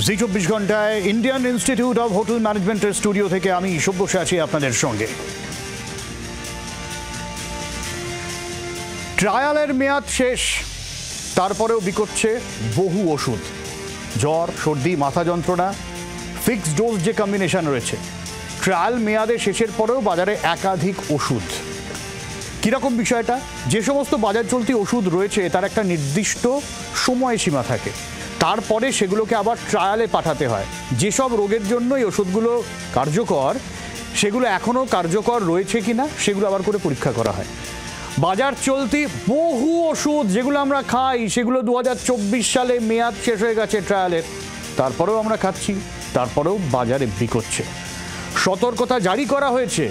জি 24 ঘন্টায় Indian institute of hotel ম্যানেজমেন্টের studio থেকে আমি ঈশব বসে আছি আপনাদের সঙ্গে। ট্রায়ালের মেয়াদ শেষ, তারপরেও বিকোচ্ছে বহু ওষুধ। জ্বর, সর্দি, মাথা যন্ত্রণা, ফিক্সড ডোজ যে কম্বিনেশন রয়েছে, ট্রায়াল মেয়াদে শেষের পরেও বাজারে একাধিক ওষুধ। কীরকম বিষয়টা? যে সমস্ত বাজার চলতি ওষুধ রয়েছে তার একটা নির্দিষ্ট সময়সীমা থাকে, তারপরে সেগুলোকে আবার ট্রায়ালে পাঠাতে হয়। যেসব রোগের জন্য এই ওষুধগুলো কার্যকর, সেগুলো এখনও কার্যকর রয়েছে কিনা সেগুলো আবার করে পরীক্ষা করা হয়। বাজার চলতি বহু ওষুধ যেগুলো আমরা খাই, সেগুলো 2024 সালে মেয়াদ শেষ হয়ে গেছে ট্রায়ালের, তারপরেও আমরা খাচ্ছি, তারপরেও বাজারে বিকোচ্ছে। সতর্কতা জারি করা হয়েছে,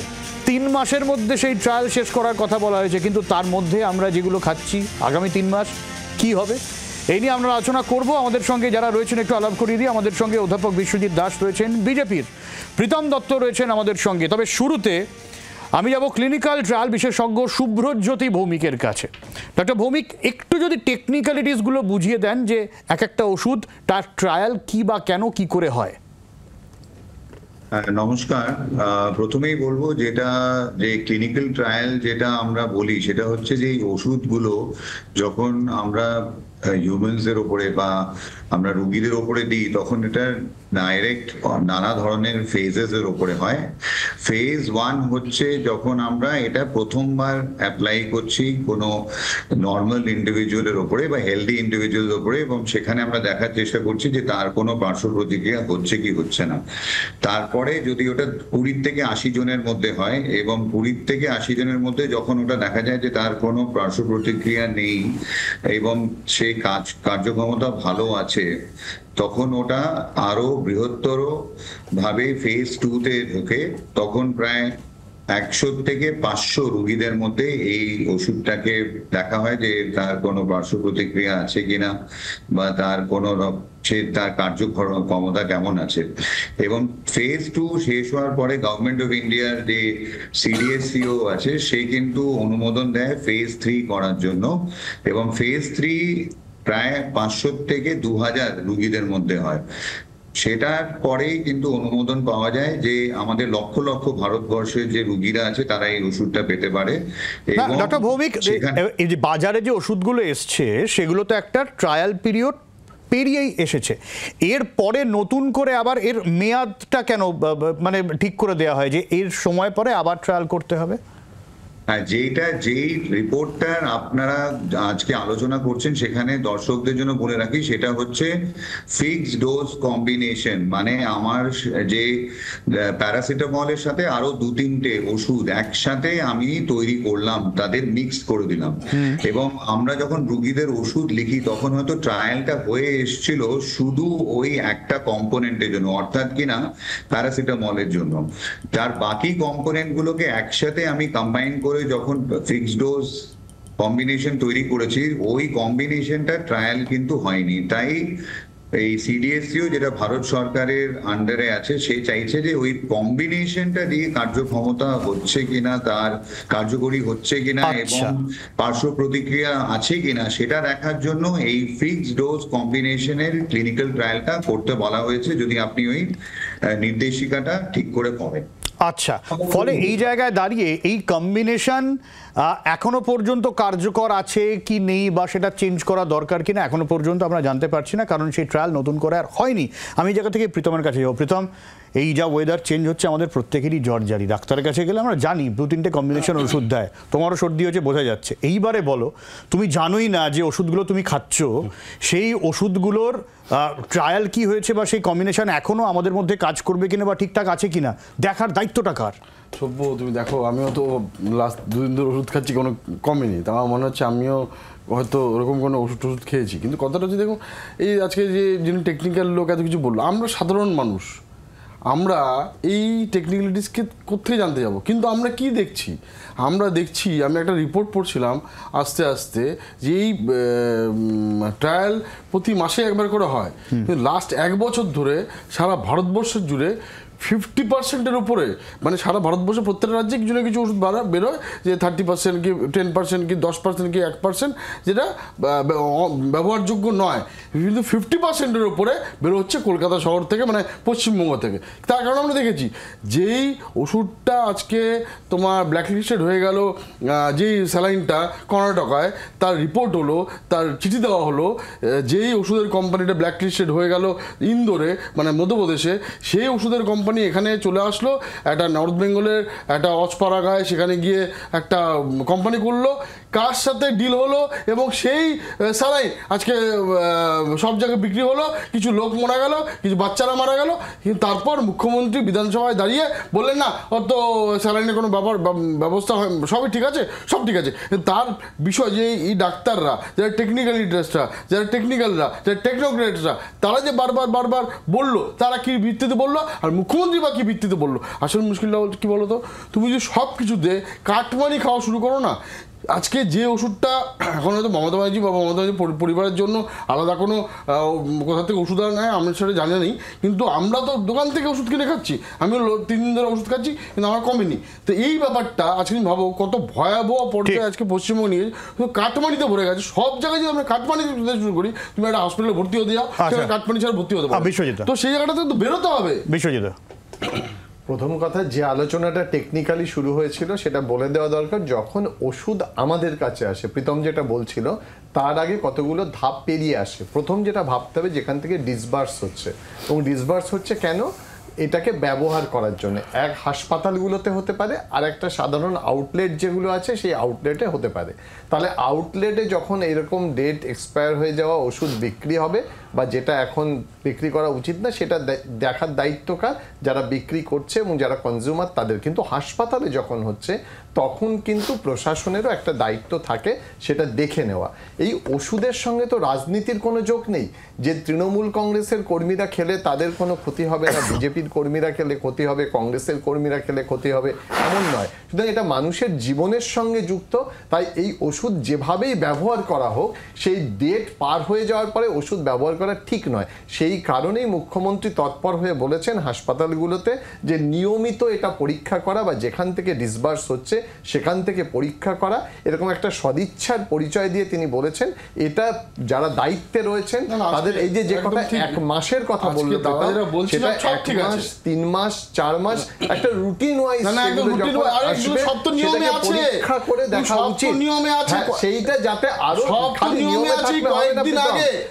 3 মাসের মধ্যে সেই ট্রায়াল শেষ করার কথা বলা হয়েছে, কিন্তু তার মধ্যে আমরা যেগুলো খাচ্ছি আগামী 3 মাস কি হবে, এই নিয়ে আমরা আলোচনা করব। আমাদের সঙ্গে যারা রয়েছেন একটু আলাপ করিয়ে দিই। আমাদের সঙ্গে অধ্যাপক বিশ্বজিৎ দাস রয়েছেন, বিজেপির প্রীতম দত্ত রয়েছেন আমাদের সঙ্গে। তবে শুরুতে আমি যাব ক্লিনিক্যাল ট্রায়াল বিশেষজ্ঞ শুভ্রজ্যোতি ভৌমিকের কাছে। ডক্টর ভৌমিক, একটু যদি টেকনিক্যালিটিসগুলো বুঝিয়ে দেন যে এক একটা ওষুধ তার ট্রায়াল কি বা কেন কি করে হয়। নমস্কার। প্রথমেই বলবো যে ক্লিনিক্যাল ট্রায়াল যেটা আমরা বলি সেটা হচ্ছে যে এই ওষুধগুলো যখন আমরা হিউম্যানসের ওপরে বা আমরা রোগীদের ওপরে দিই, তখন এটা ডাইরেক্ট নানা ধরনের ফেজেস এর ওপরে হয়। ফেজ 1 হচ্ছে যখন আমরা এটা প্রথমবার অ্যাপ্লাই করছি কোনো নর্মাল ইন্ডিভিজুয়ালের ওপরে বা হেলদি ইন্ডিভিজুয়ালের ওপরে, এবং সেখানে আমরা দেখার চেষ্টা করছি যে তার কোনো পার্শ্ব প্রতিক্রিয়া হচ্ছে কি হচ্ছে না। তারপরে যদি ওটা 20 থেকে 80 জনের মধ্যে হয়, এবং 20 থেকে 80 জনের মধ্যে যখন ওটা দেখা যায় যে তার কোনো পার্শ্ব প্রতিক্রিয়া নেই এবং সে কার্যক্ষমতা ভালো আছে, তখন ওটা আরো বৃহত্তর ভাবে ফেজ 2 তে ঢোকে। তখন প্রায় 100 থেকে 500 রোগীদের মধ্যে এই ওষুধটাকে দেখা হয় যে তার কোনো পার্শ্ব প্রতিক্রিয়া আছে কিনা বা তার কোনো তার কার্যক্ষমতা কেমন আছে। এবং ফেজ 2 শেষ হওয়ার পরে গভর্নমেন্ট অফ ইন্ডিয়ার যে CDSCO আছে, সে কিন্তু অনুমোদন দেয় ফেজ 3 করার জন্য। এবং ফেজ 3 প্রায় 500 থেকে 2000 রোগীদের মধ্যে হয়। সেটার পরেই কিন্তু অনুমোদন পাওয়া যায় যে আমাদের লক্ষ লক্ষ ভারতবর্ষের যে রোগীরা আছে তারা এই ওষুধটা পেতে পারে। ডক্টর ভৌমিক, এই যে বাজারে যে ওষুধগুলো এসছে সেগুলো তো একটা ট্রায়াল পিরিয়ড পেরিয়েই এসেছে, এর পরে নতুন করে আবার এর মেয়াদটা কেন মানে ঠিক করে দেওয়া হয় যে এর সময় পরে আবার ট্রায়াল করতে হবে? যেই রিপোর্টটা আপনারা আজকে আলোচনা করছেন সেখানে দর্শকদের জন্য বলে রাখি, সেটা হচ্ছে ফিক্সড ডোজ কম্বিনেশন। মানে আমার যে প্যারাসিটামলের সাথে আরো 2-3টে ওষুধ একসাথে আমি তৈরি করলাম, তাদের মিক্স করে দিলাম। এবং আমরা যখন রোগীদের ওষুধ লিখি তখন হয়তো ট্রায়ালটা হয়ে এসেছিল শুধু ওই একটা কম্পোনেন্টের জন্য, অর্থাৎ কিনা প্যারাসিটামলের জন্য। তার বাকি কম্পোনেন্ট গুলোকে একসাথে আমি কম্বাইন করে যখন ফিক্সড ডোজ কম্বিনেশন তৈরি করেছি, ওই কম্বিনেশনটা ট্রায়াল কিন্তু হয়নি। তাই এই CDSCO যেটা ভারত সরকারের আন্ডারে আছে, সে চাইছে যে ওই কম্বিনেশনটা দিয়ে কার্যক্ষমতা হচ্ছে কিনা, তার কার্যকরী হচ্ছে কিনা এবং পার্শ্ব প্রতিক্রিয়া আছে কিনা সেটা দেখার জন্য এই ফিক্সড ডোজ কম্বিনেশনের ক্লিনিক্যাল ট্রায়ালটা করতে বলা হয়েছে, যদি আপনি ওই নির্দেশিকাটা ঠিক করে পড়েন। আচ্ছা, ফলে এই জায়গায় দাঁড়িয়ে এই কম্বিনেশন এখনো পর্যন্ত কার্যকর আছে কি নেই বা সেটা চেঞ্জ করা দরকার কিনা এখনো পর্যন্ত আমরা জানতে পারছি না, কারণ সেই ট্রায়াল নতুন করে আর হয়নি। আমি এই জায়গা থেকে প্রীতমের কাছে যাবো। প্রীতম, এই যা ওয়েদার চেঞ্জ হচ্ছে আমাদের প্রত্যেকেরই জ্বর জারি, ডাক্তারের কাছে গেলে আমরা জানি 2-3টে কম্বিনেশন ওষুধ দেয়, তোমারও সর্দি হচ্ছে বোঝা যাচ্ছে। এইবারে বলো, তুমি জানোই না যে ওষুধগুলো তুমি খাচ্ছ সেই ওষুধগুলোর ট্রায়াল কি হয়েছে বা সেই কম্বিনেশন এখনো আমাদের মধ্যে কাজ করবে কিনা বা ঠিকঠাক আছে কিনা দেখার দায়িত্বটা কার? সভ্য, তুমি দেখো, আমিও তো লাস্ট 2 দিন ধরে ওষুধ খাচ্ছি, কোনো কমেনি। তা আমার মনে হচ্ছে আমিও হয়তো ওরকম কোনো ওষুধ খেয়েছি। কিন্তু কথাটা হচ্ছে, দেখো, এই আজকে যে যিনি টেকনিক্যাল লোক এত কিছু বললো, আমরা সাধারণ মানুষ, আমরা এই টেকনিক্যালিটিসকে কোথায় জানতে যাব? কিন্তু আমরা কি দেখছি? আমরা দেখছি, আমি একটা রিপোর্ট পড়ছিলাম আস্তে আস্তে, যে এই ট্রায়াল প্রতি মাসে একবার করে হয়, কিন্তু লাস্ট 1 বছর ধরে সারা ভারতবর্ষের জুড়ে 50%-এর উপরে, মানে সারা ভারতবর্ষে প্রত্যেকটা রাজ্যে কিছু না কিছু ওষুধ বেরোয় যে 30% কি 10% কি 10% কি 1%, যেটা ব্যবহারযোগ্য নয়, কিন্তু 50%-এর উপরে বেরো হচ্ছে কলকাতা শহর থেকে, মানে পশ্চিমবঙ্গ থেকে। তার কারণ আমরা দেখেছি যেই ওষুধটা আজকে তোমার ব্ল্যাকলিস্টেড হয়ে গেল, যেই স্যালাইনটা কর্ণাটকায়, তার রিপোর্ট হলো, তার চিঠি দেওয়া হলো, যেই ওষুধের কোম্পানিটা ব্ল্যাকলিস্টেড হয়ে গেল ইন্দোরে, মানে মধ্যপ্রদেশে, সেই ওষুধের কোম্পানি এখানে চলে আসলো, একটা নর্থ বেঙ্গলের একটা অজপাড়াগায় সেখানে গিয়ে একটা কোম্পানি করলো, কার সাথে ডিল হলো, এবং সেই স্যালাইন আজকে সব জায়গায় বিক্রি হলো, কিছু লোক মারা গেল, কিছু বাচ্চারা মারা গেল, কিন্তু তারপর মুখ্যমন্ত্রী বিধানসভায় দাঁড়িয়ে বললেন না অত স্যালাইনের কোনো ব্যবস্থা হয়, সবই ঠিক আছে, সব ঠিক আছে। তার বিষয় যে এই ডাক্তাররা, যারা টেকনিক্যাল লিটারেসরা, যারা টেকনিক্যালরা, যারা টেকনোক্রেটসরা, তারা যে বারবার বললো, তারা কি ভিত্তিতে বললো, আর মুখ্যমন্ত্রী বা কি ভিত্তিতে বললো? আসলে মুশকিলটা কি বলো তো, তুমি যদি সব কিছুতে কাটমানি খাওয়া শুরু করো না, আজকে যে ওষুধটা এখন হয়তো মমতা ব্যানার্জি বা মমতা ব্যানার্জি পরিবারের জন্য আলাদা কোনো কোথা থেকে ওষুধ আনা নেয় আমরা সেটা জানি নেই, কিন্তু আমরা তো দোকান থেকে ওষুধ কিনে খাচ্ছি, আমিও 3 দিন ধরে ওষুধ খাচ্ছি, কিন্তু আমার কমেনি। তো এই ব্যাপারটা আজকে ভাবো কত ভয়াবহ পর্যায়ে আজকে পশ্চিমবঙ্গ নিয়ে কাটমানিতে ভরে গেছে। সব জায়গায় যদি আমরা কাটমানি দিতে শুরু করি, তুমি একটা হসপিটালে ভর্তি হতে যাও, কাটমানি ছাড়া ভর্তি হতে পারো, তো সেই জায়গাটাতে তো বেরোতে হবে। বিশ্বজিৎ, প্রথম কথা, যে আলোচনাটা টেকনিক্যালি শুরু হয়েছিল সেটা বলে দেওয়া দরকার। যখন ওষুধ আমাদের কাছে আসে, প্রীতম যেটা বলছিল, তার আগে কতগুলো ধাপ পেরিয়ে আসে। প্রথম যেটা ভাবতে হবে, যেখান থেকে ডিসবার্স হচ্ছে, এবং ডিসবার্স হচ্ছে কেন, এটাকে ব্যবহার করার জন্য এক হাসপাতালগুলোতে হতে পারে, আর একটা সাধারণ আউটলেট যেগুলো আছে সেই আউটলেটে হতে পারে। তাহলে আউটলেটে যখন এরকম ডেট এক্সপায়ার হয়ে যাওয়া ওষুধ বিক্রি হবে, বা যেটা এখন বিক্রি করা উচিত না, সেটা দেখার দায়িত্ব কার? যারা বিক্রি করছে এবং যারা কনজিউমার তাদের। কিন্তু হাসপাতালে যখন হচ্ছে, তখন কিন্তু প্রশাসনেরও একটা দায়িত্ব থাকে সেটা দেখে নেওয়া। এই ওষুধের সঙ্গে তো রাজনীতির কোনো যোগ নেই, যে তৃণমূল কংগ্রেসের কর্মীরা খেলে তাদের কোনো ক্ষতি হবে না, বিজেপির কর্মীরা খেলে ক্ষতি হবে, কংগ্রেসের কর্মীরা খেলে ক্ষতি হবে, এমন নয়। সুতরাং এটা মানুষের জীবনের সঙ্গে যুক্ত। তাই এই ওষুধ যেভাবেই ব্যবহার করা হোক, সেই ডেট পার হয়ে যাওয়ার পরে ওষুধ ব্যবহার করা ঠিক নয়। সেই কারণেই মুখ্যমন্ত্রী তৎপর হয়ে বলেছেন হাসপাতালগুলোতে যে নিয়মিত এটা পরীক্ষা করা, বা যেখান থেকে ডিসবার্স হচ্ছে সেখান থেকে পরীক্ষা করা, এরকম একটা সদিচ্ছার পরিচয় দিয়ে তিনি বলেছেন। এটা যারা দায়িত্বে রয়েছেন তাদের, এই যে কথা 1 মাসের কথা বললো, সেটা 1 মাস, 3 মাস, 4 মাস একটা রুটিন ওয়াইজ পরীক্ষা করে দেখা উচিত। সেইটা যাতে আরো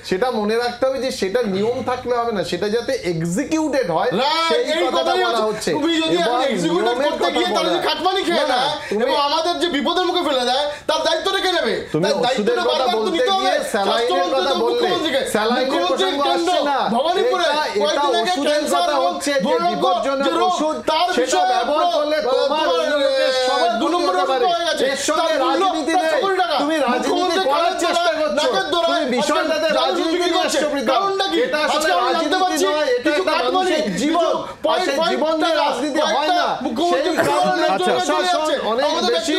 সেটা মনে রাখতে হবে, যে সেটা নিয়ম থাকলে হবে না, সেটা যাতে এক্সিকিউটেড হয়, সেই কথাটা বলা হচ্ছে। তুমি যদি এখন এক্সিকিউট করতে গিয়ে তাহলে যে কাটমানি খেয়ে না এবং আমাদের যে বিপদের মুখে ফেলে দেয়, তার দায়িত্বটা কে নেবে? তুমি ওষুধের কথা বলতে গিয়ে স্যালাইনের কথা বললে, স্যালাইনের প্রসঙ্গ আসছে না, ভবানীপুরে এটা ওষুধের কথা হচ্ছে, যে বিপজ্জনক ওষুধ, সেটা ব্যবহার করলে তোমার সবার 2 নম্বর হতে পারে। এর সঙ্গে রাজনীতি নেই, তুমি রাজনীতি করার চেষ্টা করছো, তুমি বিষয়টাতে রাজনীতি করছো, এটা আসলে রাজনীতি নয়, এটা একটা মানুষের জীবন, আর সেই জীবন দিয়ে রাজনীতি হয় না। সেই কারণে প্রশাসন অনেক বেশি।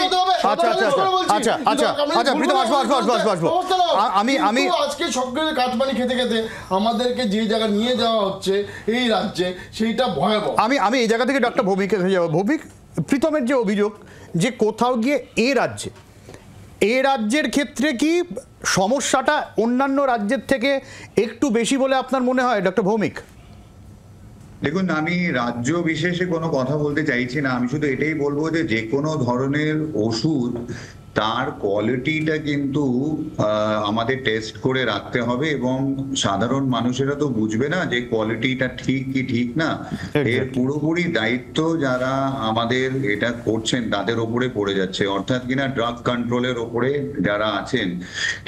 আমি আজকে সবগুলো কাটমানি খেতে খেতে আমাদেরকে যে জায়গা নিয়ে যাওয়া হচ্ছে এই রাজ্যে, সেইটা ভয়াবহ। আমি এই জায়গা থেকে ডক্টর ভৌমিককে হয়ে যাবো। ভৌমিক, প্রীতমের যে অভিযোগ যে কোথাও গিয়ে এ রাজ্যের ক্ষেত্রে কি সমস্যাটা অন্যান্য রাজ্যের থেকে একটু বেশি বলে আপনার মনে হয় ডক্টর ভৌমিক? দেখুন, আমি রাজ্য বিশেষে কোনো কথা বলতে চাইছি না। আমি শুধু এটাই বলবো যে কোনো ধরনের ওষুধ তার কোয়ালিটিটা কিন্তু আমাদের টেস্ট করে রাখতে হবে, এবং সাধারণ মানুষেরা তো বুঝবে না যে কোয়ালিটিটা ঠিক কি ঠিক না। এর পুরোপুরি দায়িত্ব যারা আমাদের এটা করছেন তাদের ওপরে পড়ে যাচ্ছে, অর্থাৎ কিনা ড্রাগ কন্ট্রোলের ওপরে যারা আছেন।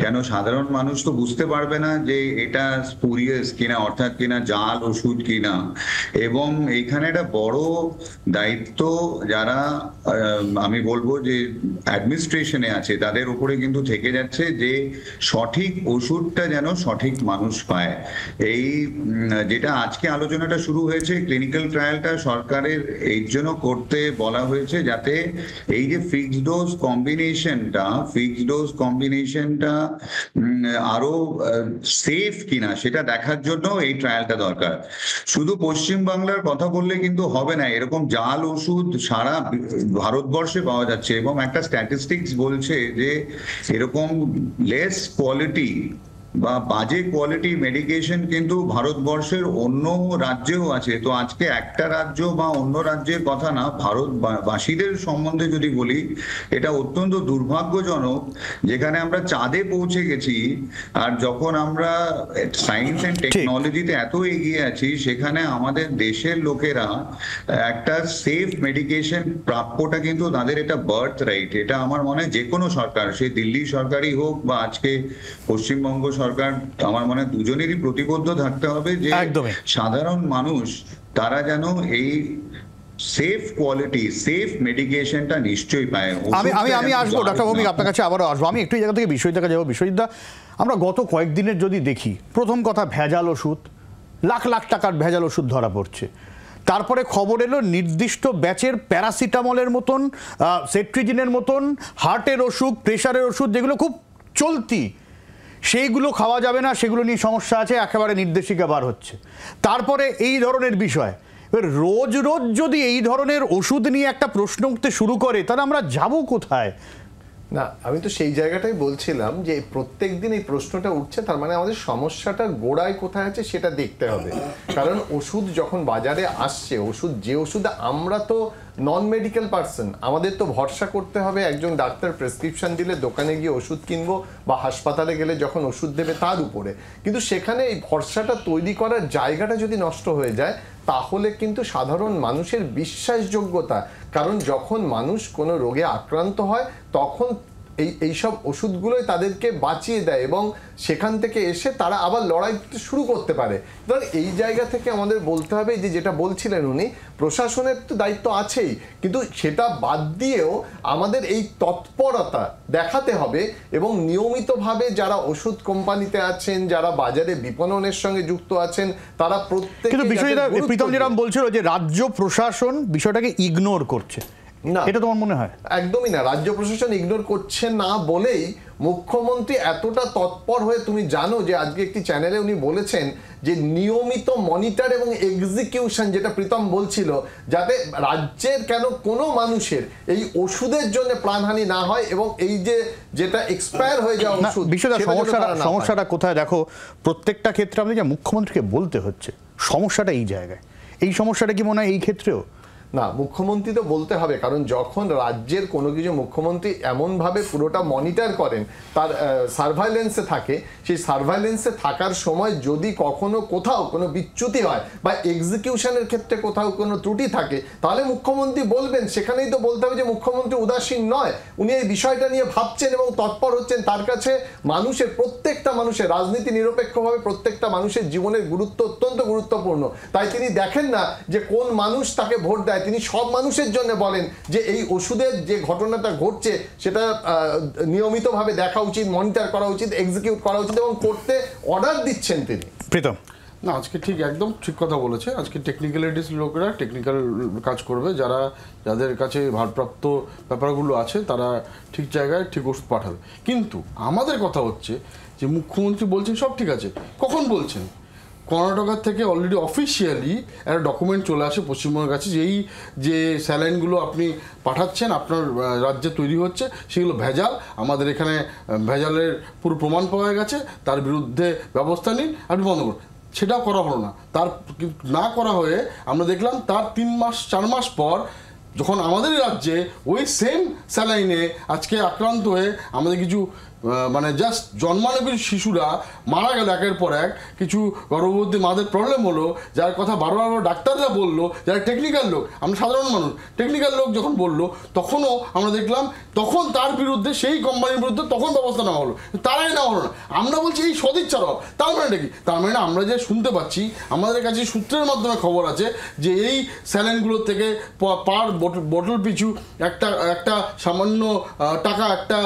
কেন সাধারণ মানুষ তো বুঝতে পারবে না যে এটা স্পুরিয়াস কিনা, অর্থাৎ কিনা জাল ওষুধ কিনা। এবং এইখানে একটা বড় দায়িত্ব যারা, আমি বলবো যে অ্যাডমিনিস্ট্রেশন কমিশনে আছে তাদের উপরে কিন্তু থেকে যাচ্ছে যে সঠিক ওষুধটা যেন সঠিক মানুষ পায়। এই যেটা আজকে আলোচনাটা শুরু হয়েছে, ক্লিনিক্যাল ট্রায়ালটা সরকারের এই জন্য করতে বলা হয়েছে যাতে এই যে ফিক্সড ডোজ কম্বিনেশনটা আরো সেফ কিনা সেটা দেখার জন্য এই ট্রায়ালটা দরকার। শুধু পশ্চিমবাংলার কথা বললে কিন্তু হবে না, এরকম জাল ওষুধ সারা ভারতবর্ষে পাওয়া যাচ্ছে এবং একটা স্ট্যাটিস্টিক্স বলছে যে এরকম লেস কোয়ালিটি বা বাজে কোয়ালিটি মেডিকেশন কিন্তু ভারতবর্ষের অন্য রাজ্যেও আছে। তো আজকে একটা রাজ্য বা অন্য রাজ্যের কথা না, ভারতবাসীদের সম্বন্ধে যদি বলি, এটা অত্যন্ত দুর্ভাগ্যজনক যেখানে আমরা চাঁদে পৌঁছে গেছি আর যখন আমরা সায়েন্স এন্ড টেকনোলজিতে এত এগিয়ে আছি সেখানে আমাদের দেশের লোকেরা একটা সেফ মেডিকেশন প্রাপ্যটা কিন্তু তাদের এটা বার্থ রাইট। এটা আমার মনে হয় যে কোনো সরকার, সে দিল্লি সরকারই হোক বা আজকে পশ্চিমবঙ্গ সরকার, আমার মনে হয় দুজনেরই প্রতিবদ্ধ থাকতে হবে যে সাধারণ মানুষ তারা যেন এই সেফ কোয়ালিটি সেফ মেডিকেশনটা নিশ্চয়ই পায়। আমি আসবো ডক্টর ভৌমিক, আপনার কাছে আবারও আসবো। আমি একটু জায়গা থেকে বিষয়টাকে যাবো। বিষয়টা আমরা গত কয়েকদিনের যদি দেখি, প্রথম কথা ভেজাল ওষুধ, লাখ লাখ টাকার ভেজাল ওষুধ ধরা পড়ছে। তারপরে খবর এলো নির্দিষ্ট ব্যাচের প্যারাসিটামলের মতন, সেট্রিজিনের মতন হার্টের ওষুধ, প্রেশারের ওষুধ যেগুলো খুব চলতি, সেইগুলো খাওয়া যাবে না, সেগুলো নিয়ে সমস্যা আছে, একেবারে নির্দেশিকা বার হচ্ছে। তারপরে এই ধরনের বিষয়, রোজ রোজ যদি এই ধরনের ওষুধ নিয়ে একটা প্রশ্ন উঠতে শুরু করে তাহলে আমরা যাব কোথায়? না, আমি তো সেই জায়গাটাই বলছিলাম যে প্রত্যেক দিন এই প্রশ্নটা উঠছে, তার মানে আমাদের সমস্যাটার গোড়ায় কোথায় আছে সেটা দেখতে হবে। কারণ ওষুধ যখন বাজারে আসছে, যে ওষুধ আমরা তো নন মেডিকেল পার্সন, আমাদের তো ভরসা করতে হবে একজন ডাক্তার প্রেসক্রিপশন দিলে দোকানে গিয়ে ওষুধ কিনবো বা হাসপাতালে গেলে যখন ওষুধ দেবে তার উপরে। কিন্তু সেখানে এই ভরসাটা তৈরি করার জায়গাটা যদি নষ্ট হয়ে যায় তাহলে কিন্তু সাধারণ মানুষের বিশ্বাসযোগ্যতা, কারণ যখন মানুষ কোনো রোগে আক্রান্ত হয় তখন এইসব ওষুধগুলোই তাদেরকে বাঁচিয়ে দেয় এবং সেখান থেকে এসে তারা আবার লড়াই শুরু করতে পারে। ধর এই জায়গা থেকে আমাদের বলতে হবে যে যেটা বলছিলেন উনি, প্রশাসনের তো দায়িত্ব আছেই, কিন্তু সেটা বাদ দিয়েও আমাদের এই তৎপরতা দেখাতে হবে এবং নিয়মিতভাবে যারা ওষুধ কোম্পানিতে আছেন, যারা বাজারে বিপণনের সঙ্গে যুক্ত আছেন, তারা প্রত্যেকে। কিন্তু বিষয়টা প্রীতম যেরকম বলছিল যে রাজ্য প্রশাসন বিষয়টাকে ইগনোর করছে, না এটা তোমার মনে হয়? একদমই না, রাজ্য প্রশাসন ইগনোর করছে না বলেই মুখ্যমন্ত্রী এতটা তৎপর হয়ে, তুমি জানো যে আজকে একটি চ্যানেলে উনি বলেছেন যে নিয়মিত মনিটর এবং এক্সিকিউশন, যেটা প্রীতম বলছিল, যাতে রাজ্যের কেন কোনো মানুষের এই ওষুধের জন্য প্রাণহানি না হয় এবং এই যেটা এক্সপায়ার হয়ে যাওয়া ওষুধ। সমস্যাটা কোথায় দেখো, প্রত্যেকটা ক্ষেত্রে আমাদের যে মুখ্যমন্ত্রীকে বলতে হচ্ছে, সমস্যাটা এই জায়গায়। এই সমস্যাটা কি মনে হয় এই ক্ষেত্রেও? না, মুখ্যমন্ত্রী তো বলতে হবে, কারণ যখন রাজ্যের কোনো কিছু মুখ্যমন্ত্রী এমনভাবে পুরোটা মনিটর করেন, তার সার্ভাইলেন্সে থাকে, সেই সার্ভাইলেন্সে থাকার সময় যদি কখনো কোথাও কোনো বিচ্যুতি হয় বা এক্সিকিউশনের ক্ষেত্রে কোথাও কোনো ত্রুটি থাকে তাহলে মুখ্যমন্ত্রী বলবেন। সেখানেই তো বলতে হবে যে মুখ্যমন্ত্রী উদাসীন নয়, উনি এই বিষয়টা নিয়ে ভাবছেন এবং তৎপর হচ্ছেন। তার কাছে প্রত্যেকটা মানুষের, রাজনীতি নিরপেক্ষভাবে প্রত্যেকটা মানুষের জীবনের গুরুত্ব অত্যন্ত গুরুত্বপূর্ণ। তাই তিনি দেখেন না যে কোন মানুষ তাকে ভোট দেয়, তিনি সব মানুষের জন্য বলেন যে এই ওষুধের যে ঘটনাটা ঘটছে সেটা নিয়মিতভাবে দেখা উচিত, মনিটর করা উচিত, এক্সিকিউট করা উচিত এবং করতে অর্ডার দিচ্ছেন তিনি। প্রীতম না, আজকে ঠিক একদম ঠিক কথা বলেছে। আজকে টেকনিক্যালিটিস লোকেরা টেকনিক্যাল কাজ করবে, যাদের কাছে ভারপ্রাপ্ত ব্যাপারগুলো আছে তারা ঠিক জায়গায় ঠিক ওষুধ পাঠাবে। কিন্তু আমাদের কথা হচ্ছে যে মুখ্যমন্ত্রী বলছেন সব ঠিক আছে, কখন বলছেন? কর্ণাটকের থেকে অলরেডি অফিসিয়ালি একটা ডকুমেন্ট চলে আসে পশ্চিমবঙ্গের কাছে যে স্যালাইনগুলো আপনি পাঠাচ্ছেন, আপনার রাজ্যে তৈরি হচ্ছে, সেগুলো ভেজাল, আমাদের এখানে ভেজালের পুরো প্রমাণ পাওয়া গেছে, তার বিরুদ্ধে ব্যবস্থা নিন, আপনি বন্ধ করুন। সেটাও করা হলো না। তার না করা হয়ে আমরা দেখলাম তার 3-4 মাস পর যখন আমাদের রাজ্যে ওই সেম স্যালাইনে আজকে আক্রান্ত হয়ে আমাদের কিছু মানে জাস্ট জন্মানো কিছু শিশুরা মারা গেল একের পর এক, কিছু গর্ভবতী মাদের প্রবলেম হলো, যার কথা বারবার ডাক্তাররা বললো, যারা টেকনিক্যাল লোক, আমরা সাধারণ মানুষ, টেকনিক্যাল লোক যখন বললো তখনও আমরা দেখলাম তখন তার বিরুদ্ধে, সেই কোম্পানির বিরুদ্ধে তখন ব্যবস্থা নেওয়া হলো, তারাই নেওয়া হলো না। আমরা বলছি এই সদিচ্ছার অভাব, তার মানে কি? তার মানে আমরা যে শুনতে পাচ্ছি, আমাদের কাছে সূত্রের মাধ্যমে খবর আছে যে এই স্যালাইনগুলোর থেকে পার বোতল পিছু একটা সামান্য টাকা, একটা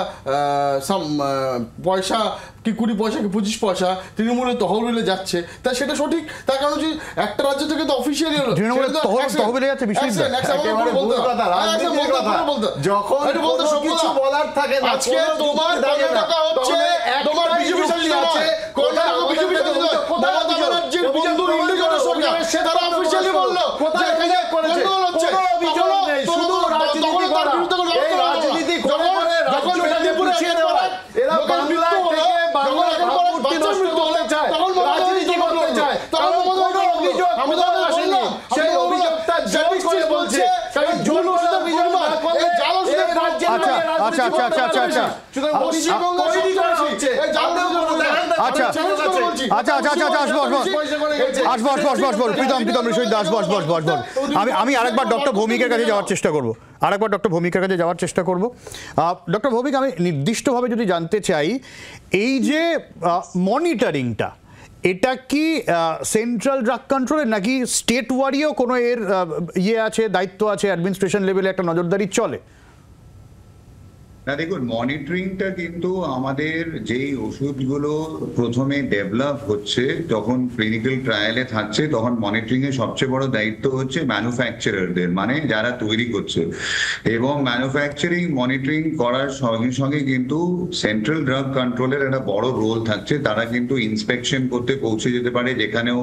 পয়সা কি 20 পয়সা কি 25 পয়সা তৃণমূলের তহবিলে যাচ্ছে, তা সেটা সঠিক? তার কারণ যে একটা রাজ্য থেকে তো অফিসিয়ালি হলো তৃণমূলের তহবিলে যাচ্ছে বিশ্ববিদ্যালয়। একেবারে ভুল কথা, রাজনীতির কথা। যখন কোনো কিছু বলার থাকে না, আজকে তোমার টাকা হচ্ছে, তোমার বিজেপি শাসিত আছে, কোথায় বিজেপি শাসিত আছে, মমতা ব্যানার্জির বন্ধুর ইন্ডিপেন্ডেন্ট সরকার, তারা অফিসিয়ালি বলল কোথায় অভিযোগ করেছে? কোনো অভিযোগ নেই, শুধু রাজনীতি করা। এই রাজনীতি করে যখন মেদিনীপুরে ছিঁড়ে দেওয়া, এরা বাংলা থেকে বাংলার ভাবমূর্তি নষ্ট করতে চায়, রাজনীতি করতে চায়, তখন কোনো অভিযোগ আমাদের আসেনি। সেই অভিযোগটা জোর করে বলছে, সেই জোর করে অভিযোগ না করলে এই রাজ্যের আচ্ছা আচ্ছা আচ্ছা আচ্ছা আচ্ছা আচ্ছা শুধু পশ্চিমবঙ্গ তৈরি করা হচ্ছে। এই জানলেও কোনো দেখান না। আচ্ছা আচ্ছা আচ্ছা আচ্ছা আসবো প্রীতম ঋষিদ দাস, বস। আমি আরেকবার ডক্টর ভৌমিকের কাছে যাওয়ার চেষ্টা করব, ডক্টর ভৌমিক, আমি নির্দিষ্টভাবে যদি জানতে চাই, এই যে মনিটরিংটা, এটা কি সেন্ট্রাল ড্রাগ কন্ট্রোলের নাকি স্টেট ওয়ারিও কোনো এর আছে, দায়িত্ব আছে, অ্যাডমিনিস্ট্রেশন লেভেলে একটা নজরদারি চলে? না দেখুন, মনিটরিংটা কিন্তু আমাদের যেই ওষুধগুলো প্রথমে ডেভেলপ হচ্ছে, যখন ক্লিনিক্যাল ট্রায়ালে থাকছে, তখন মনিটরিং এর সবচেয়ে বড় দায়িত্ব হচ্ছে ম্যানুফ্যাকচারারদের, মানে যারা তৈরি করছে। এবং ম্যানুফ্যাকচারিং মনিটরিং করার সঙ্গে সঙ্গে কিন্তু সেন্ট্রাল ড্রাগ কন্ট্রোলের একটা বড় রোল থাকছে। তারা কিন্তু ইন্সপেকশন করতে পৌঁছে যেতে পারে, যেখানেও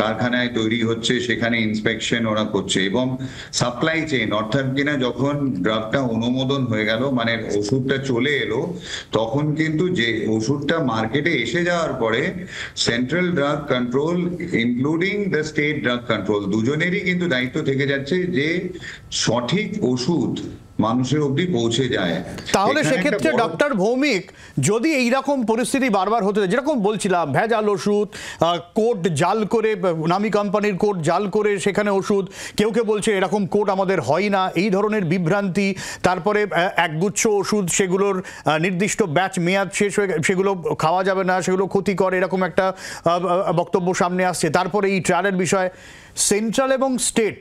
কারখানায় তৈরি হচ্ছে সেখানে ইন্সপেকশন ওরা করছে। এবং সাপ্লাই চেইন, অর্থাৎ কিনা যখন ড্রাগটা অনুমোদন হয়ে গেল, মানে ওষুধটা চলে এলো, তখন কিন্তু যে ওষুধটা মার্কেটে এসে যাওয়ার পরে central drug control including the state drug control দুজনেরই কিন্তু দায়িত্ব থেকে যাচ্ছে যে সঠিক ওষুধ মানুষের অবধি পৌঁছে যায়। তাহলে সেক্ষেত্রে ডক্টর ভৌমিক, যদি এইরকম পরিস্থিতি বারবার হতে, যেরকম বলছিলাম, ভেজাল ওষুধ, কোড জাল করে, নামি কোম্পানির কোড জাল করে সেখানে ওষুধ, কেউ বলছে এরকম কোড আমাদের হয় না, এই ধরনের বিভ্রান্তি, তারপরে একগুচ্ছ ওষুধ, সেগুলোর নির্দিষ্ট ব্যাচ মেয়াদ শেষ হয়ে সেগুলো খাওয়া যাবে না, সেগুলো ক্ষতিকর, এরকম একটা বক্তব্য সামনে আসছে। তারপরে এই ট্রায়ালের বিষয়, সেন্ট্রাল এবং স্টেট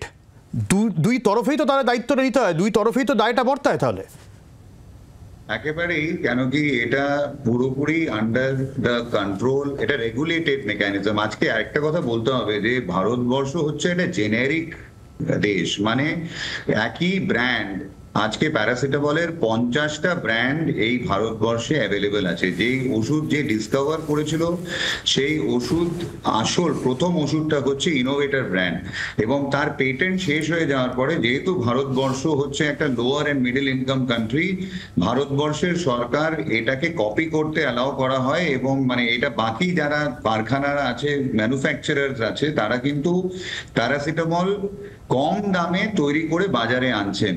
দুই তরফেই তো তারা দায়িত্বটা নিতে হয়, দুই তরফেই তো দায়টা বর্তায়। তাহলে একেবারেই, কেন কি এটা পুরোপুরি আন্ডার দ্য কন্ট্রোল, এটা রেগুলেটেড মেকানিজম। আজকে আরেকটা কথা বলতে হবে যে ভারতবর্ষ হচ্ছে একটা জেনেরিক দেশ, মানে একই ব্র্যান্ড, আজকে প্যারাসিটামলের 50টা ব্র্যান্ড এই ভারতবর্ষে অ্যাভেলেবেল আছে। যেই ওষুধ যে ডিসকভার করেছিল সেই ওষুধ, আসল প্রথম ওষুধটা হচ্ছে ইনোভেটর ব্র্যান্ড, এবং তার পেটেন্ট শেষ হয়ে যাওয়ার পরে, যেহেতু ভারতবর্ষ হচ্ছে একটা lower and middle income country, ভারতবর্ষের সরকার এটাকে কপি করতে অ্যালাউ করা হয়। এবং মানে এটা বাকি যারা কারখানারা আছে, ম্যানুফ্যাকচারার্স আছে, তারা কিন্তু প্যারাসিটামল কম দামে তৈরি করে বাজারে আনছেন।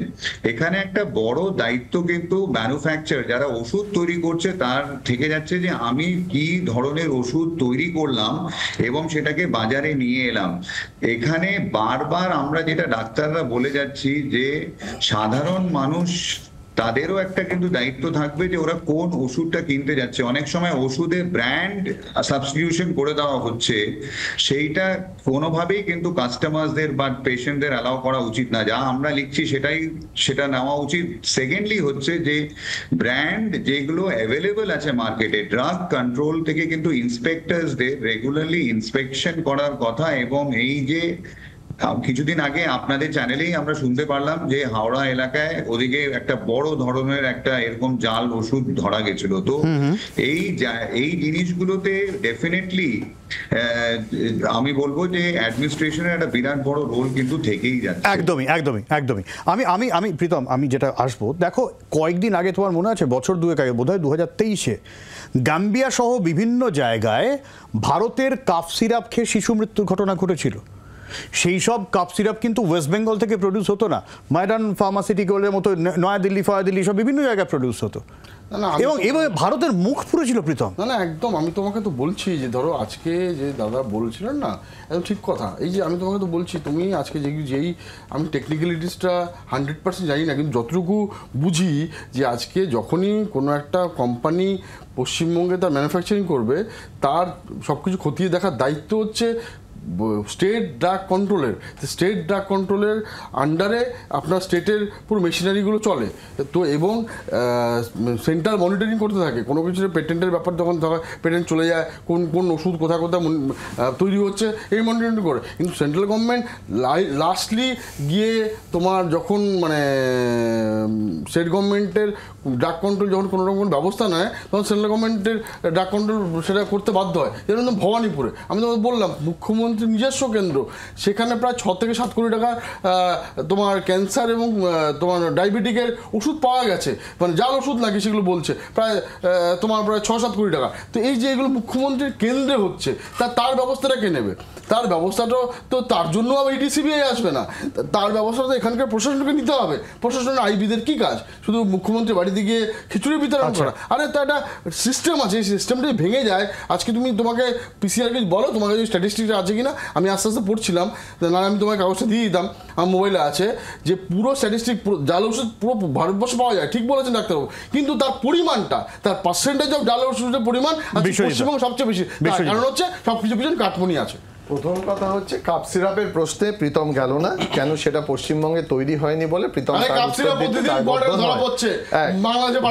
এখানে একটা বড় দায়িত্ব কিন্তু ম্যানুফ্যাকচার, যারা ওষুধ তৈরি করছে, তার থেকে যাচ্ছে যে আমি কি ধরনের ওষুধ তৈরি করলাম এবং সেটাকে বাজারে নিয়ে এলাম। এখানে বারবার আমরা যেটা ডাক্তাররা বলে যাচ্ছি যে সাধারণ মানুষ, তাদেরও একটা কিন্তু দায়িত্ব থাকবে যে ওরা কোন ওষুধটা কিনতে যাচ্ছে। অনেক সময় ওষুধে ব্র্যান্ড সাবস্টিটিউশন করে দেওয়া হচ্ছে, সেইটা কোনোভাবেই কিন্তু কাস্টমারদের বা পেশেন্টদের অ্যালাউ করা উচিত না। যা আমরা লিখছি সেটা নেওয়া উচিত। সেকেন্ডলি হচ্ছে যে ব্র্যান্ড যেগুলো অ্যাভেলেবল আছে মার্কেটে, ড্রাগ কন্ট্রোল থেকে কিন্তু ইন্সপেক্টরসদের রেগুলারলি ইন্সপেকশন করার কথা। এবং এই যে কিছুদিন আগে আপনাদের চ্যানেলেই আমরা শুনতে পারলাম যে হাওড়া এলাকায় ওদিকে একটা বড় ধরনের একটা এরকম জাল ওষুধ ধরা গেছিল। তো এই জিনিসগুলোতে ডেফিনেটলি আমি বলবো যে অ্যাডমিনিস্ট্রেশনের একটা বিরাট বড় রোল কিন্তু থেকেই যাচ্ছে। একদমই। আমি প্রীতম, আমি যেটা আসবো, দেখো কয়েকদিন আগে, তোমার মনে আছে, বছর দুয়েক আগে বোধহয় 2023-এ গাম্বিয়া সহ বিভিন্ন জায়গায় ভারতের কাফ সিরাপ খেয়ে শিশু মৃত্যুর ঘটনা ঘটেছিল। সেই সব কাপ সিরাপ কিন্তু ওয়েস্ট বেঙ্গল থেকে প্রডিউস হতো না, মডার্ন ফার্মাসিউটিক্যালের মতো নয়াদিল্লি ফয়াদিল্লি সব বিভিন্ন জায়গায় প্রডিউস হতো। এবং এভাবে ভারতের মুখ পুরেছিল প্রীতম। না একদম, আমি তোমাকে তো বলছি যে ধরো আজকে যে দাদা বলছিলেন না, একদম ঠিক কথা। এই যে আমি তোমাকে তো বলছি, তুমি আজকে যেই আমি টেকনিক্যালিটিসটা 100% জানি না, কিন্তু যতটুকু বুঝি যে আজকে যখনই কোনো একটা কোম্পানি পশ্চিমবঙ্গে তার ম্যানুফ্যাকচারিং করবে, তার সব কিছু খতিয়ে দেখার দায়িত্ব হচ্ছে স্টেট ড্রাগ কন্ট্রোলের। স্টেট ড্রাগ কন্ট্রোলের আন্ডারে আপনার স্টেটের পুরো মেশিনারিগুলো চলে তো, এবং সেন্ট্রাল মনিটরিং করতে থাকে কোনো কিছুর পেটেন্টের ব্যাপার, যখন পেটেন্ট চলে যায়, কোন কোন ওষুধ কোথায় কোথায় তৈরি হচ্ছে, এই মনিটরিং করে। কিন্তু সেন্ট্রাল গভর্নমেন্ট লাস্টলি গিয়ে তোমার যখন মানে স্টেট গভর্নমেন্টের ড্রাগ কন্ট্রোল যখন কোনো রকম ব্যবস্থা নেয়, তখন সেন্ট্রাল গভর্নমেন্টের ড্রাগ কন্ট্রোল সেটা করতে বাধ্য হয়। যেরকম ভবানীপুরে আমি তোমাকে বললাম, মুখ্যমন্ত্রী নিজস্ব কেন্দ্র, সেখানে প্রায় 6 থেকে 7 কোটি টাকা তোমার ক্যান্সার এবং তোমার ডায়াবেটিকের ওষুধ পাওয়া গেছে, মানে জাল ওষুধ নাকি সেগুলো বলছে, প্রায় তোমার প্রায় 6-7 কোটি টাকা। তো এই যে এগুলো মুখ্যমন্ত্রীর কেন্দ্রে হচ্ছে, তার ব্যবস্থাটা কে নেবে? তার ব্যবস্থাটা তো তার জন্য আবার ইডিসিবিআই আসবে না, তার ব্যবস্থাটা এখানকার প্রশাসনকে নিতে হবে। প্রশাসনের আইবিদের কি কাজ? শুধু মুখ্যমন্ত্রী বাড়িতে গিয়ে খিচুড়ি বিতরণ করা? আরে তো একটা সিস্টেম আছে, এই সিস্টেমটাই ভেঙে যায়। আজকে তুমি তোমাকে পিসিআরকে বলো, তোমার কাছে স্ট্যাটিস্টিক্স আছে কিনা, আমি আস্তে আস্তে পড়ছিলাম, না আমি তোমার কাগজটা দিয়ে দিতাম, আমার মোবাইলে আছে, যে পুরো স্ট্যাটিস্টিক জাল ওষুধ পুরো ভারতবর্ষে পাওয়া যায়, ঠিক বলেছেন ডাক্তারবাবু, কিন্তু তার পরিমাণটা, তার পার্সেন্টেজ অফ জাল ওষুধের পরিমাণ পশ্চিমবঙ্গ সবচেয়ে বেশি। কারণ হচ্ছে সব কিছু পিছনে কাঠমনি আছে। প্রথম কথা হচ্ছে কাপ সিরাপের প্রশ্নে প্রীতম গেল না কেন, সেটা পশ্চিমবঙ্গে তৈরি হয়নি বলে প্রীতম।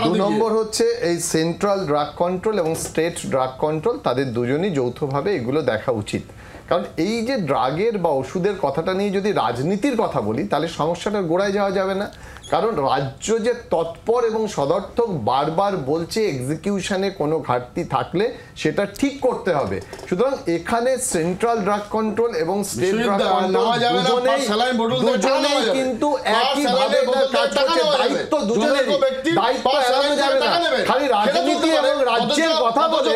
2 নম্বর হচ্ছে এই সেন্ট্রাল ড্রাগ কন্ট্রোল এবং স্টেট ড্রাগ কন্ট্রোল, তাদের দুজনই যৌথভাবে এগুলো দেখা উচিত। কারণ এই যে ড্রাগের বা ওষুধের কথাটা নিয়ে যদি রাজনীতির কথা বলি, তাহলে সমস্যাটার গোড়ায় যাওয়া যাবে না। কারণ রাজ্য যে তৎপর এবং সদর্থক বারবার বলছে এক্সিকিউশনে কোনো ঘাটতি থাকলে সেটা ঠিক করতে হবে। সুতরাং এখানে সেন্ট্রাল ড্রাগ কন্ট্রোল এবং স্টেট ড্রাগ কন্ট্রোল দুজনেই কিন্তু একইভাবে কাজ করছে। দায়িত্ব দুজনেরই, দায়িত্ব এড়ানো যাবে না। খালি রাজনীতি এবং রাজ্যের কথা বলে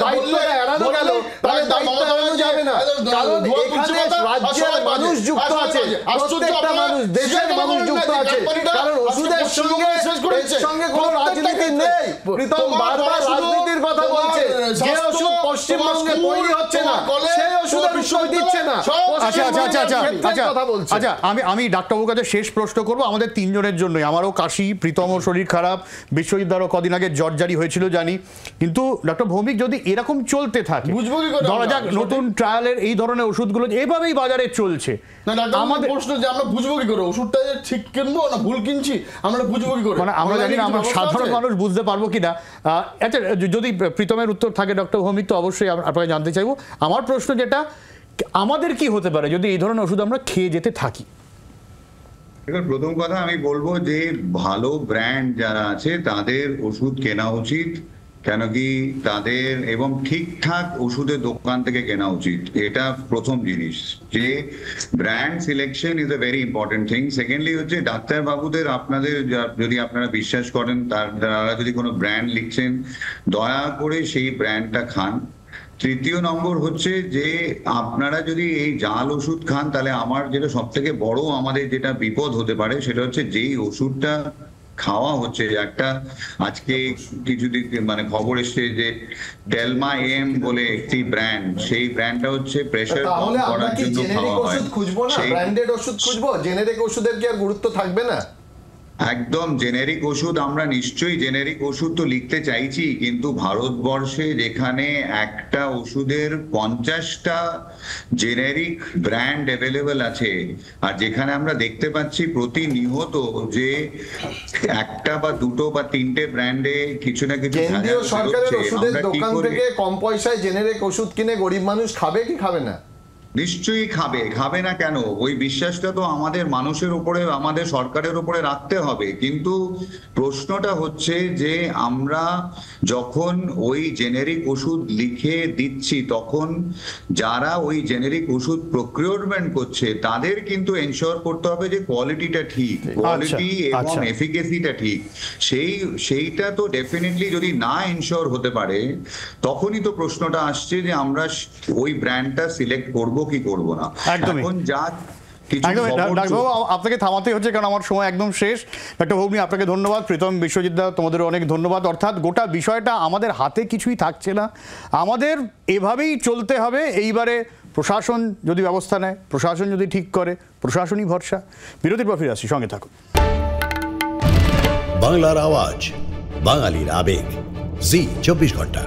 দায়িত্বটা এড়ানো গেল, তাহলে দায়িত্ব এড়ানো যাবে না। কারণ এখানে রাজ্যের মানুষ যুক্ত আছে, প্রত্যেকটা মানুষ, দেশের মানুষ যুক্ত আছে। কারণ ওষুধের সঙ্গে কোনো রাজনীতি নেই। প্রীতম বারবার রাজনীতির কথা বলছে, যে ওষুধ পশ্চিমবঙ্গে তৈরি হচ্ছে না সেই ওষুধের বিষয় দিচ্ছে না। আচ্ছা, আমি ডাক্তারবাবুর কাছে শেষ প্রশ্ন করবো আমাদের 3 জনের জন্যই। আমারও কাশি, প্রীতমও শরীর খারাপ, বিশ্বজিৎদারও কদিন আগে জ্বর জারি হয়েছিল জানি, কিন্তু ডক্টর ভৌমিক যদি এরকম চলতে থাকে, ধরা যাক নতুন ট্রায়ালের এই ধরনের ওষুধগুলো এভাবেই বাজারে চলছে, আমাদের প্রশ্ন যে আমরা বুঝবো কি করে ওষুধটা ঠিক কিনবো না ভুল কিনছি, আমরা বুঝবো কি করে? মানে আমরা জানি না, আমরা সাধারণ মানুষ বুঝতে পারবো কিনা। আচ্ছা, যদি প্রীতমের উত্তর থাকে ডক্টর ভৌমিক, তো অবশ্যই আপনাকে জানতে চাইবো। আমার প্রশ্ন যেটা, আমাদের কি হতে পারে যদি এই ধরনের ওষুধ আমরা খেয়ে যেতে থাকি? এবার প্রথম কথা আমি বলবো যে ভালো ব্র্যান্ড যারা আছে তাদের ওষুধ কেনা উচিত, কেন কি তাদের, এবং ঠিকঠাক ওষুধের দোকান থেকে কেনা উচিত। এটা প্রথম জিনিস, যে brand selection is a very important thing. Secondly হচ্ছে ডাক্তার বাবুদের, আপনাদের যদি আপনারা বিশ্বাস করেন, তারা যদি কোনো ব্র্যান্ড লিখছেন, দয়া করে সেই ব্র্যান্ডটা খান। তৃতীয় নম্বর হচ্ছে যে আপনারা যদি এই জাল ওষুধ খান, তাহলে আমার যেটা সব থেকে বড় আমাদের যেটা বিপদ হতে পারে, সেটা হচ্ছে যেই ওষুধটা খাওয়া হচ্ছে, একটা আজকে কিছুদিন মানে খবর এসছে যে ডেলমা এম বলে একটি ব্র্যান্ড, সেই ব্র্যান্ডটা হচ্ছে প্রেসার কম করার জন্য খাওয়া হয়। খুঁজবো না, ব্র্যান্ডেড ওষুধ খুঁজবো, জেনেরিক ওষুধের কি আর গুরুত্ব থাকবে না? একদম জেনেরিক ওষুধ, আমরা নিশ্চয়ই জেনেরিক ওষুধ তো লিখতে চাইছি, কিন্তু ভারতবর্ষে যেখানে একটা ওষুধের 50টা জেনেরিক ব্র্যান্ড অ্যাভেলেবল আছে, আর যেখানে আমরা দেখতে পাচ্ছি প্রতিনিয়ত যে একটা বা দুটো বা তিনটে ব্র্যান্ডে কিছু না কিছু কেন্দ্রীয় সরকারের ওষুধের দোকান থেকে কম পয়সায় জেনেরিক ওষুধ কিনে গরিব মানুষ খাবে কি খাবে না? নিশ্চয়ই খাবে, খাবে না কেন? ওই বিশ্বাসটা তো আমাদের মানুষের উপরে, আমাদের সরকারের উপরে রাখতে হবে। কিন্তু প্রশ্নটা হচ্ছে যে আমরা যখন ওই জেনেরিক ওষুধ লিখে দিচ্ছি, তখন যারা ওই জেনেরিক ওষুধ প্রকিউরমেন্ট করছে তাদের কিন্তু এনশিওর করতে হবে যে কোয়ালিটিটা ঠিক, কোয়ালিটি এবং এফিকেসিটা ঠিক। সেইটা তো ডেফিনেটলি যদি না এনশিওর হতে পারে, তখনই তো প্রশ্নটা আসছে যে আমরা ওই ব্র্যান্ডটা সিলেক্ট করব কি করব না। একদমই। এখন যা কিছু একদম খবর ডাক্তারবাবু আপনাকে থামাতে হচ্ছে কারণ আমার সময় একদম শেষ। ডক্টর ভৌমি আপনাকে ধন্যবাদ, প্রীতম বিশ্বজিৎ দা তোমাদের অনেক ধন্যবাদ। অর্থাৎ গোটা বিষয়টা আমাদের হাতে কিছুই থাকছে না, আমাদের এভাবেই চলতে হবে। এইবারে প্রশাসন যদি ব্যবস্থা নেয়, প্রশাসন যদি ঠিক করে, প্রশাসনই ভরসা। বিরতির পর ফিরে আসছি, সঙ্গে থাকুন। বাংলার আওয়াজ, বাঙালির আবেগ, জি 24 ঘন্টা।